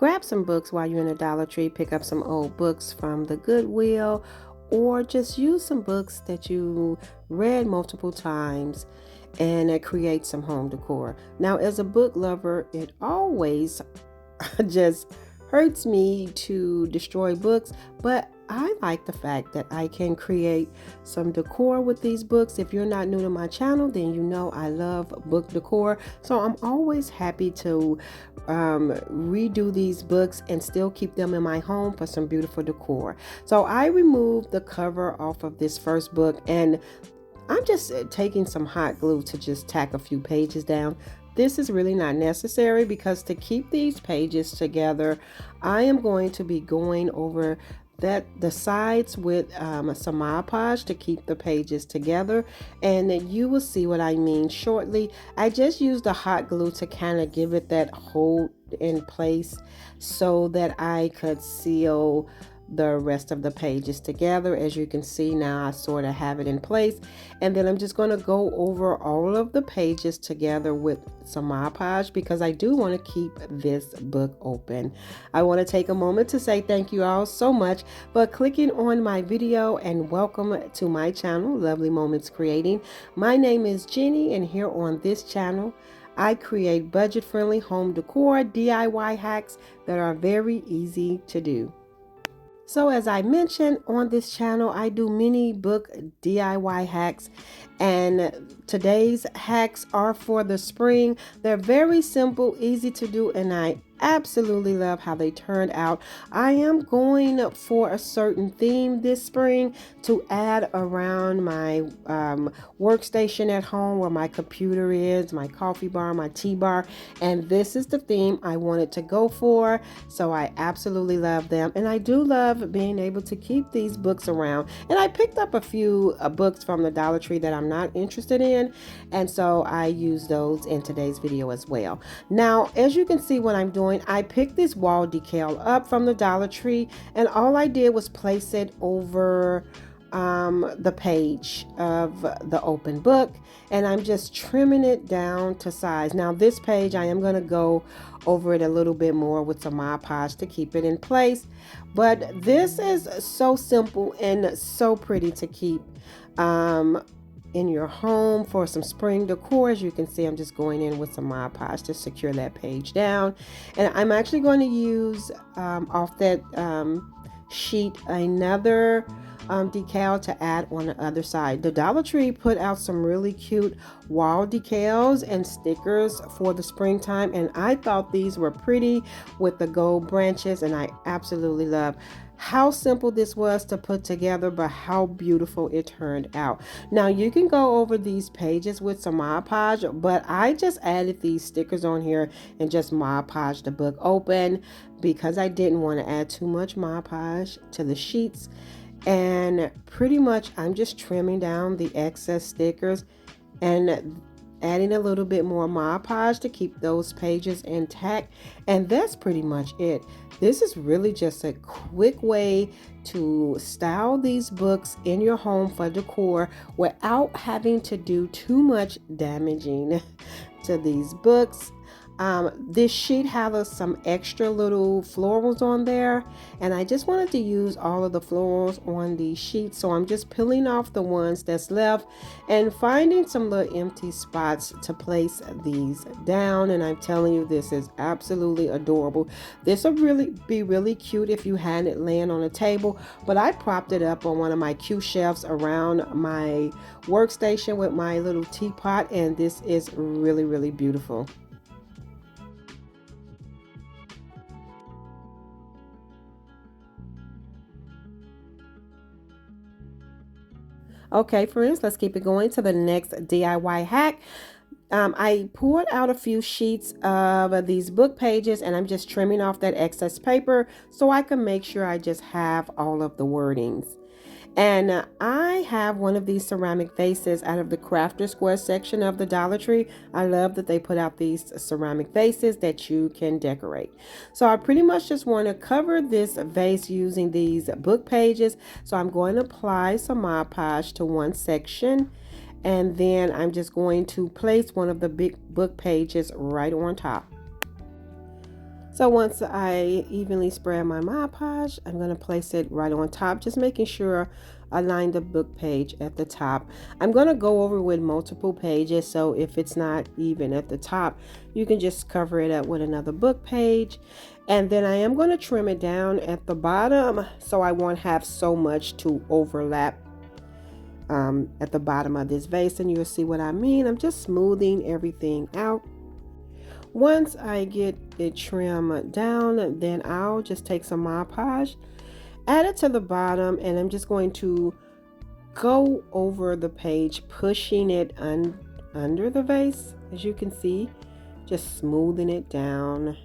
Grab some books while you're in the Dollar Tree, pick up some old books from the Goodwill, or just use some books that you read multiple times and create some home decor. Now, as a book lover, it always just hurts me to destroy books, but I like the fact that I can create some decor with these books. If you're not new to my channel, then you know I love book decor. So I'm always happy to redo these books and still keep them in my home for some beautiful decor. So I removed the cover off of this first book, and I'm just taking some hot glue to just tack a few pages down. This is really not necessary because to keep these pages together, I am going to be going over the sides with some Mod Podge to keep the pages together, and you will see what I mean shortly. I just used the hot glue to kind of give it that hold in place so that I could seal the rest of the pages together. As you can see now, I sort of have it in place, and then I'm just going to go over all of the pages together with some Mod Podge because I do want to keep this book open. I want to take a moment to say thank you all so much for clicking on my video, and welcome to my channel, Lovely Moments Creating. My name is Jenny, and here on this channel I create budget-friendly home decor DIY hacks that are very easy to do. So as I mentioned, on this channel, I do many book DIY hacks, and today's hacks are for the spring. They're very simple, easy to do, and I absolutely love how they turned out. I am going for a certain theme this spring to add around my workstation at home where my computer is, my coffee bar, my tea bar, and this is the theme I wanted to go for. So I absolutely love them, and I do love being able to keep these books around. And I picked up a few books from the Dollar Tree that I'm not interested in, and so I use those in today's video as well. Now, as you can see what I'm doing, I picked this wall decal up from the Dollar Tree, and all I did was place it over the page of the open book, and I'm just trimming it down to size. Now this page, I am going to go over it a little bit more with some Mod Podge to keep it in place, but this is so simple and so pretty to keep in your home for some spring decor. As you can see, I'm just going in with some Mod Podge to secure that page down, and I'm actually going to use off that sheet another decal to add on the other side. The Dollar Tree put out some really cute wall decals and stickers for the springtime, and I thought these were pretty with the gold branches, and I absolutely love how simple this was to put together, but how beautiful it turned out. Now you can go over these pages with some Mod Podge, but I just added these stickers on here and just Mod Podge the book open because I didn't want to add too much Mod Podge to the sheets. And pretty much I'm just trimming down the excess stickers and adding a little bit more Mod Podge to keep those pages intact, and that's pretty much it. This is really just a quick way to style these books in your home for decor without having to do too much damaging to these books. This sheet has some extra little florals on there, and I just wanted to use all of the florals on the sheet, so I'm just peeling off the ones that's left and finding some little empty spots to place these down. And I'm telling you, this is absolutely adorable. This would be really cute if you had it laying on a table, but I propped it up on one of my cute shelves around my workstation with my little teapot, and this is really beautiful. Okay, friends, let's keep it going to the next DIY hack. I poured out a few sheets of these book pages, and I'm just trimming off that excess paper so I can make sure I just have all of the wordings. And I have one of these ceramic vases out of the Crafter Square section of the Dollar Tree. I love that they put out these ceramic vases that you can decorate. So I pretty much just want to cover this vase using these book pages. So I'm going to apply some Mod Podge to one section, and then I'm just going to place one of the big book pages right on top. So once I evenly spread my Mod Podge, I'm going to place it right on top, just making sure I line the book page at the top. I'm going to go over with multiple pages, so if it's not even at the top, you can just cover it up with another book page. And then I am going to trim it down at the bottom so I won't have so much to overlap at the bottom of this vase, and you'll see what I mean. I'm just smoothing everything out. Once I get it trimmed down, then I'll just take some Mod Podge, add it to the bottom, and I'm just going to go over the page, pushing it under the vase, as you can see, just smoothing it down.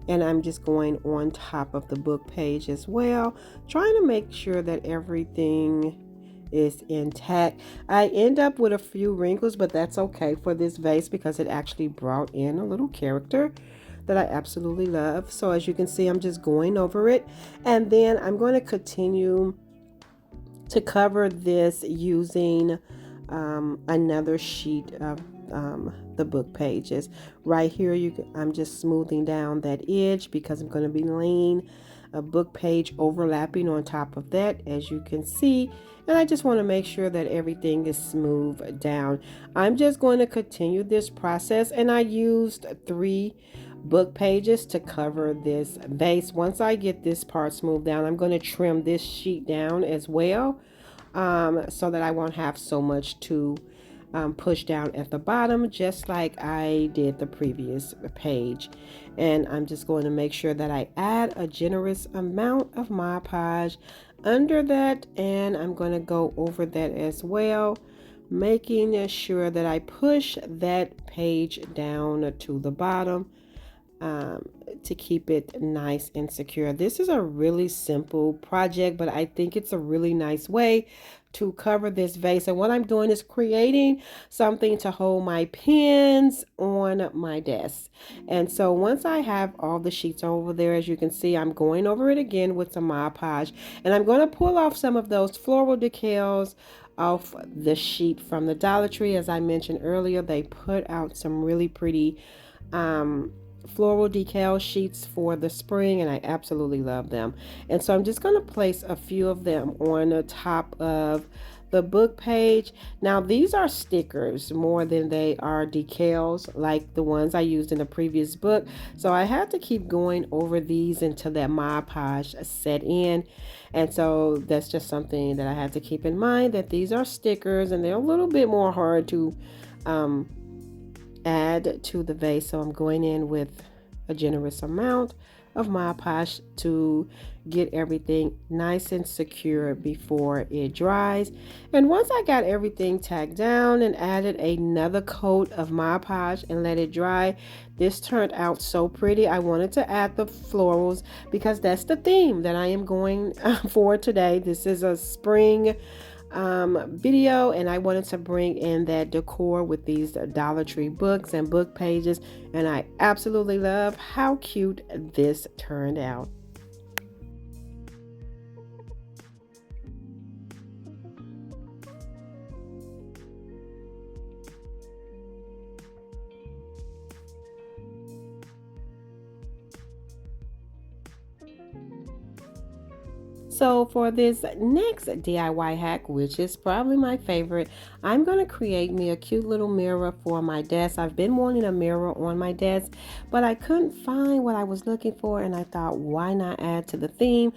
And I'm just going on top of the book page as well, trying to make sure that everything is intact. I end up with a few wrinkles, but that's okay for this vase because it actually brought in a little character that I absolutely love. So as you can see, I'm just going over it, and then I'm going to continue to cover this using another sheet of the book pages. Right here, I'm just smoothing down that edge because I'm going to be laying a book page overlapping on top of that, as you can see. And I just want to make sure that everything is smooth down. I'm just going to continue this process, and I used 3 book pages to cover this base. Once I get this part smoothed down, I'm going to trim this sheet down as well, so that I won't have so much to push down at the bottom, just like I did the previous page. And I'm just going to make sure that I add a generous amount of Mod Podge under that, and I'm going to go over that as well, making sure that I push that page down to the bottom to keep it nice and secure. This is a really simple project, but I think it's a really nice way to cover this vase. And what I'm doing is creating something to hold my pens on my desk. And so once I have all the sheets over there, as you can see, I'm going over it again with some Mod Podge, and I'm going to pull off some of those floral decals off the sheet from the Dollar Tree. As I mentioned earlier, they put out some really pretty floral decal sheets for the spring, and I absolutely love them. And so I'm just going to place a few of them on the top of the book page. Now these are stickers more than they are decals like the ones I used in the previous book, so I had to keep going over these until that Mod Podge set in. And so that's just something that I had to keep in mind, that these are stickers and they're a little bit more hard to add to the vase. So I'm going in with a generous amount of Mod Podge to get everything nice and secure before it dries. And once I got everything tacked down and added another coat of Mod Podge and let it dry, this turned out so pretty. I wanted to add the florals because that's the theme that I am going for today. This is a spring video, and I wanted to bring in that decor with these Dollar Tree books and book pages, and I absolutely love how cute this turned out. So for this next DIY hack, which is probably my favorite, I'm going to create me a cute little mirror for my desk. I've been wanting a mirror on my desk, but I couldn't find what I was looking for, and I thought, why not add to the theme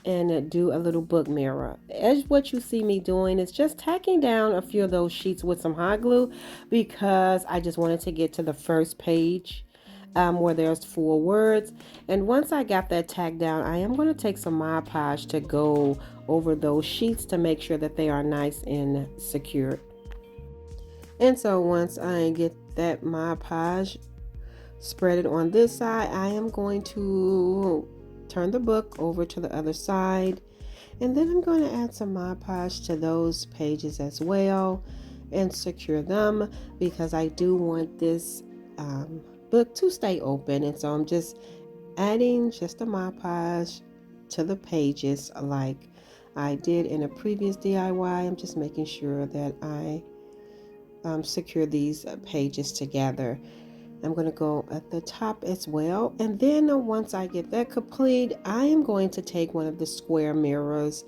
and do a little book mirror? As what you see me doing is just tacking down a few of those sheets with some hot glue, because I just wanted to get to the first page where there's 4 words. And once I got that tacked down, I am going to take some Mod Podge to go over those sheets to make sure that they are nice and secure. And so once I get that Mod Podge spread it on this side, I am going to turn the book over to the other side, and then I'm going to add some Mod Podge to those pages as well and secure them, because I do want this book to stay open. And so I'm just adding just a Mod Podge to the pages like I did in a previous DIY. I'm just making sure that I secure these pages together. I'm going to go at the top as well. And then once I get that complete, I am going to take one of the square mirrors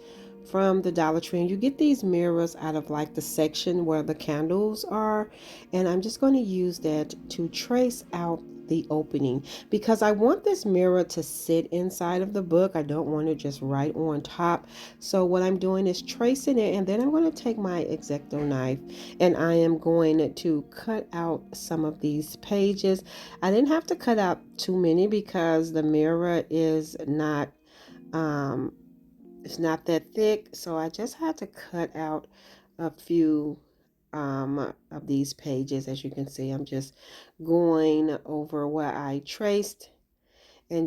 from the Dollar Tree. And you get these mirrors out of like the section where the candles are. And I'm just going to use that to trace out the opening because I want this mirror to sit inside of the book. I don't want it just right on top. So what I'm doing is tracing it, and then I'm going to take my X-Acto knife and I am going to cut out some of these pages. I didn't have to cut out too many because the mirror is not it's not that thick, so I just had to cut out a few of these pages. As you can see, I'm just going over where I traced and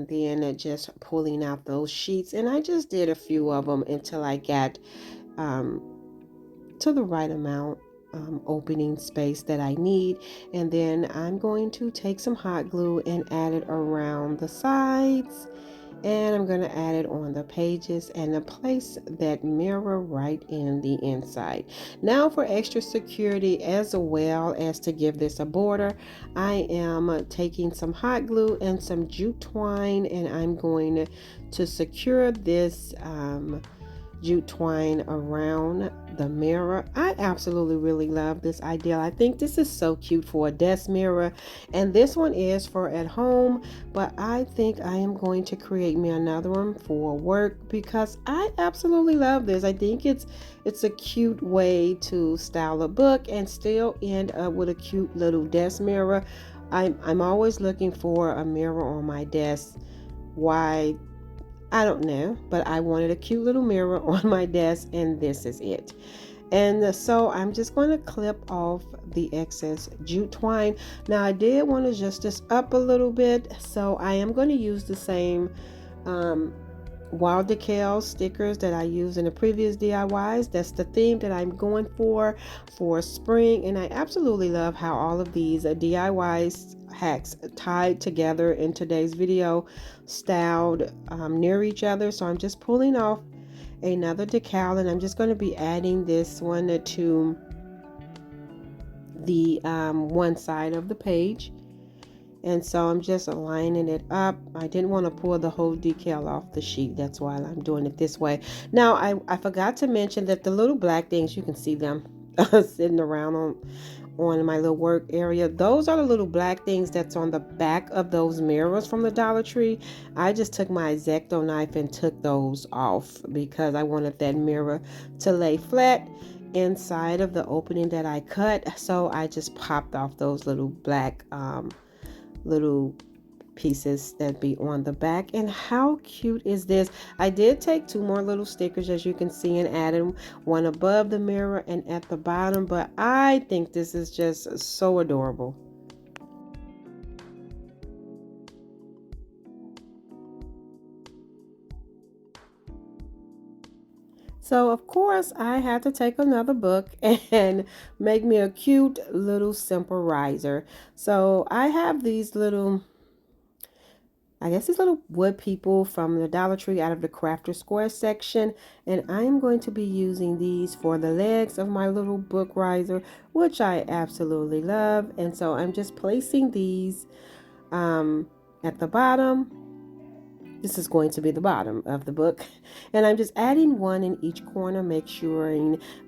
then just pulling out those sheets, and I just did a few of them until I got um, to the right amount opening space that I need. And then I'm going to take some hot glue and add it around the sides, and I'm going to add it on the pages and place that mirror right in the inside. Now for extra security as well as to give this a border, I am taking some hot glue and some jute twine, and I'm going to secure this jute twine around the mirror. I absolutely really love this idea. I think this is so cute for a desk mirror, and this one is for at home, but I think I am going to create me another one for work because I absolutely love this. I think it's a cute way to style a book and still end up with a cute little desk mirror. I'm always looking for a mirror on my desk. Why? I don't know, but I wanted a cute little mirror on my desk, and this is it. And so I'm just going to clip off the excess jute twine. Now I did want to adjust this up a little bit, so I am going to use the same wall decal stickers that I used in the previous DIYs. That's the theme that I'm going for spring, and I absolutely love how all of these DIYs hacks tied together in today's video, styled near each other. So I'm just pulling off another decal, and I'm just going to be adding this one to the one side of the page. And so I'm just lining it up. I didn't want to pull the whole decal off the sheet. That's why I'm doing it this way. Now, I forgot to mention that the little black things, you can see them sitting around on my little work area. Those are the little black things that's on the back of those mirrors from the Dollar Tree. I just took my X-Acto knife and took those off because I wanted that mirror to lay flat inside of the opening that I cut. So I just popped off those little black little pieces that be on the back. And how cute is this? I did take two more little stickers, as you can see, and added one above the mirror and at the bottom, but I think this is just so adorable. So of course I had to take another book and make me a cute little simple riser. So I have these little, I guess these little wood people from the Dollar Tree out of the Crafter Square section, and I'm going to be using these for the legs of my little book riser, which I absolutely love. And so I'm just placing these at the bottom. This is going to be the bottom of the book, and I'm just adding one in each corner, make sure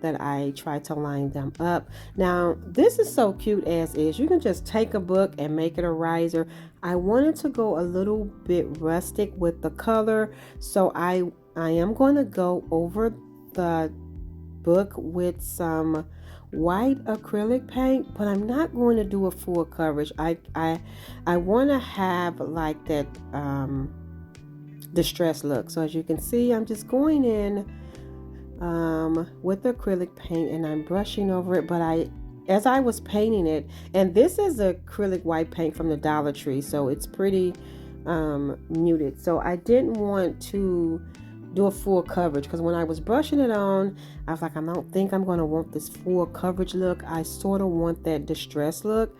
that I try to line them up. Now this is so cute as is. You can just take a book and make it a riser. I wanted to go a little bit rustic with the color, so I am going to go over the book with some white acrylic paint, but I'm not going to do a full coverage. I want to have like that distressed look. So as you can see, I'm just going in with acrylic paint and I'm brushing over it, but as I was painting it, and this is acrylic white paint from the Dollar Tree, so it's pretty muted, so I didn't want to do a full coverage because when I was brushing it on, I was like, I don't think I'm going to want this full coverage look. I sort of want that distressed look.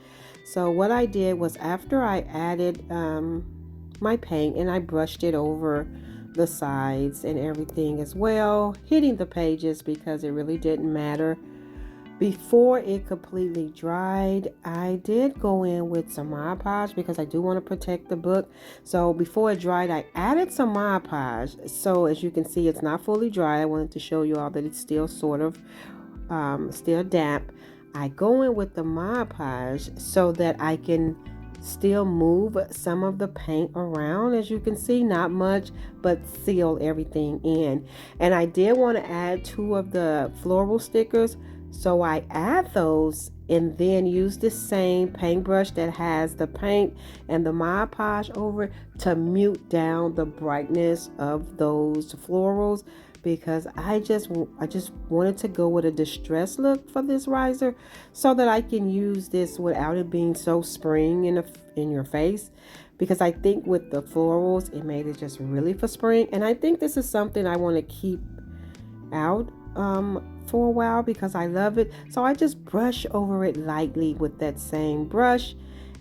So what I did was, after I added my paint and I brushed it over the sides and everything as well, hitting the pages because it really didn't matter Before it completely dried, I did go in with some Mod Podge because I do want to protect the book. So before it dried, I added some Mod Podge. So as you can see, it's not fully dry. I wanted to show you all that it's still sort of still damp. I go in with the Mod Podge so that I can still move some of the paint around. As you can see, not much, but seal everything in. And I did want to add 2 of the floral stickers, so I add those and then use the same paintbrush that has the paint and the Mod Podge over it to mute down the brightness of those florals, because I just wanted to go with a distressed look for this riser so that I can use this without it being so spring in your face, because I think with the florals it made it just really for spring, and I think this is something I want to keep out for a while because I love it. So I just brush over it lightly with that same brush,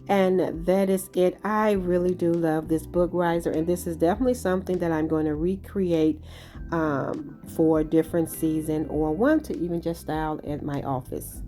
and that is it. I really do love this book riser, and this is definitely something that I'm going to recreate for a different season, or one to even just style at my office.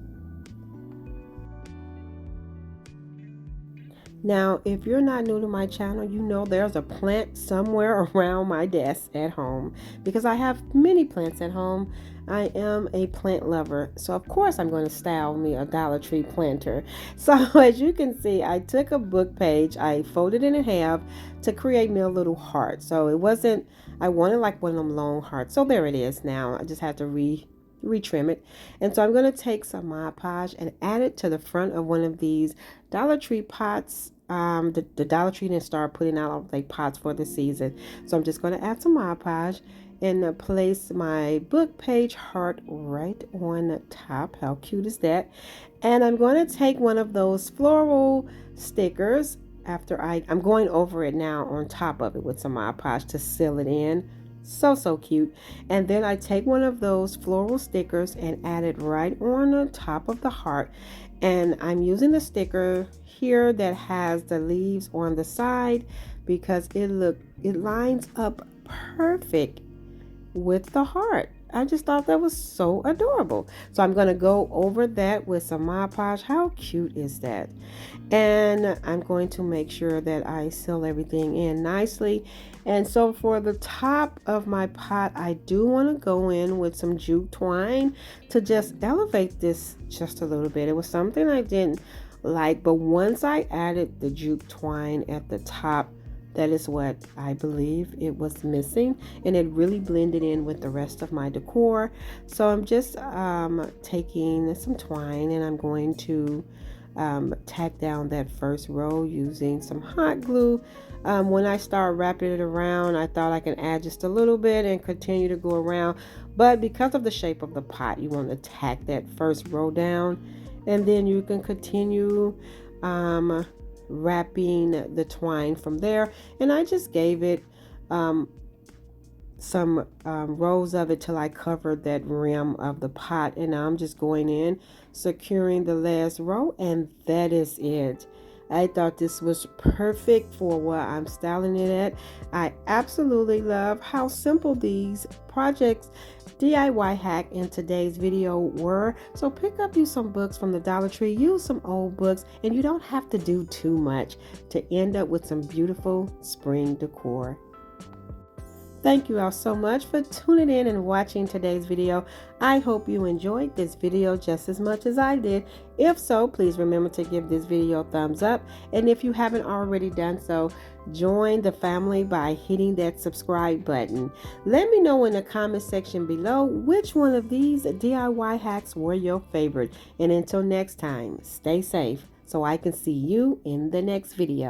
Now, if you're not new to my channel, you know there's a plant somewhere around my desk at home because I have many plants at home. I am a plant lover, so of course I'm going to style me a Dollar Tree planter. So as you can see, I took a book page, I folded it in half to create me a little heart. So it wasn't, I wanted like one of them long hearts. So there it is now. I just had to retrim it. And so I'm going to take some Mod Podge and add it to the front of one of these Dollar Tree pots. The Dollar Tree didn't start putting out all the pots for the season. So I'm just going to add some Mod Podge and place my book page heart right on the top. How cute is that? And I'm going to take one of those floral stickers after I'm going over it now on top of it with some Mod Podge to seal it in. So cute. And then I take one of those floral stickers and add it right on the top of the heart, and I'm using the sticker here that has the leaves on the side because it lines up perfect with the heart. I just thought that was so adorable. So I'm going to go over that with some Mod Podge. How cute is that? And I'm going to make sure that I seal everything in nicely. And so for the top of my pot, I do want to go in with some jute twine to just elevate this just a little bit. It was something I didn't like, but once I added the jute twine at the top, that is what I believe it was missing, and it really blended in with the rest of my decor. So I'm just taking some twine and I'm going to tack down that first row using some hot glue. When I start wrapping it around, I thought I can add just a little bit and continue to go around, but because of the shape of the pot, you want to tack that first row down, and then you can continue wrapping the twine from there. And I just gave it some rows of it till I covered that rim of the pot, and now I'm just going in securing the last row, and that is it. I thought this was perfect for what I'm styling it at. I absolutely love how simple these projects DIY hack in today's video were. So pick up you some books from the Dollar Tree, use some old books, and you don't have to do too much to end up with some beautiful spring decor. Thank you all so much for tuning in and watching today's video. I hope you enjoyed this video just as much as I did. If so, please remember to give this video a thumbs up. And if you haven't already done so, join the family by hitting that subscribe button. Let me know in the comment section below which one of these DIY hacks were your favorite. And until next time, stay safe so I can see you in the next video.